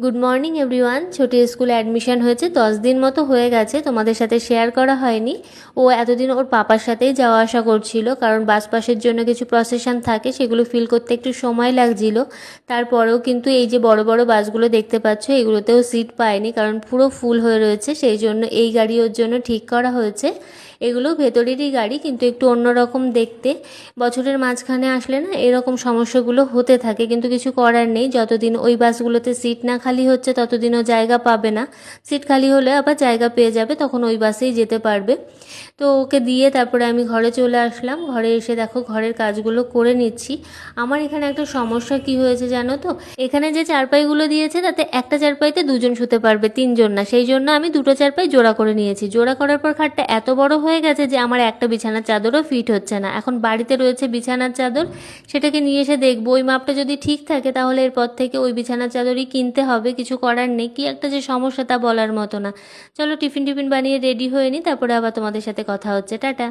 Good morning everyone. ছোটি স্কুলে admission হয়েছে 10 দিন মতো হয়ে গেছে, তোমাদের সাথে শেয়ার করা হয়নি। ও এতদিন ওর পাপার সাথেই যাওয়া আসা করছিল, কারণ বাস পাসের জন্য কিছু প্রসেশন থাকে, সেগুলো ফিল করতে একটু সময় লাগছিল। তারপরেও কিন্তু এই যে বড় বড় বাসগুলো দেখতে পাচ্ছ, এগুলোতেও সিট পায়নি, কারণ পুরো ফুল হয়ে রয়েছে। সেই জন্য এই গাড়ি ওর জন্য ঠিক করা হয়েছে। এগুলো ভেতরেরই গাড়ি, কিন্তু একটু অন্যরকম দেখতে। বছরের মাঝখানে আসলে না এরকম সমস্যাগুলো হতে থাকে, কিন্তু কিছু করার নেই। যতদিন ওই বাসগুলোতে সিট না খালি হচ্ছে ততদিনও জায়গা পাবে না। সিট খালি হলে আবার জায়গা পেয়ে যাবে, তখন ওই বাসেই যেতে পারবে। তো ওকে দিয়ে তারপরে আমি ঘরে চলে আসলাম। ঘরে এসে দেখো ঘরের কাজগুলো করে নিচ্ছি। আমার এখানে একটা সমস্যা কি হয়েছে জানো তো, এখানে যে চারপাইগুলো দিয়েছে তাতে একটা চারপাইতে দুজন শুতে পারবে, তিনজন না। সেই জন্য আমি দুটো চারপাই জোড়া করে নিয়েছি। জোড়া করার পর খাটটা এত বড় হয়ে গেছে যে আমার একটা বিছানার চাদরও ফিট হচ্ছে না। এখন বাড়িতে রয়েছে বিছানার চাদর, সেটাকে নিয়ে এসে দেখবো ওই মাপটা যদি ঠিক থাকে তাহলে এরপর থেকে ওই বিছানার চাদরই কিনতে হবে। কিছু করার নেই, কি একটা যে সমস্যা তা বলার মতো না। চলো টিফিন বানিয়ে রেডি হয়ে নিই, তারপরে আবার তোমাদের সাথে কথা হচ্ছে। টাটা।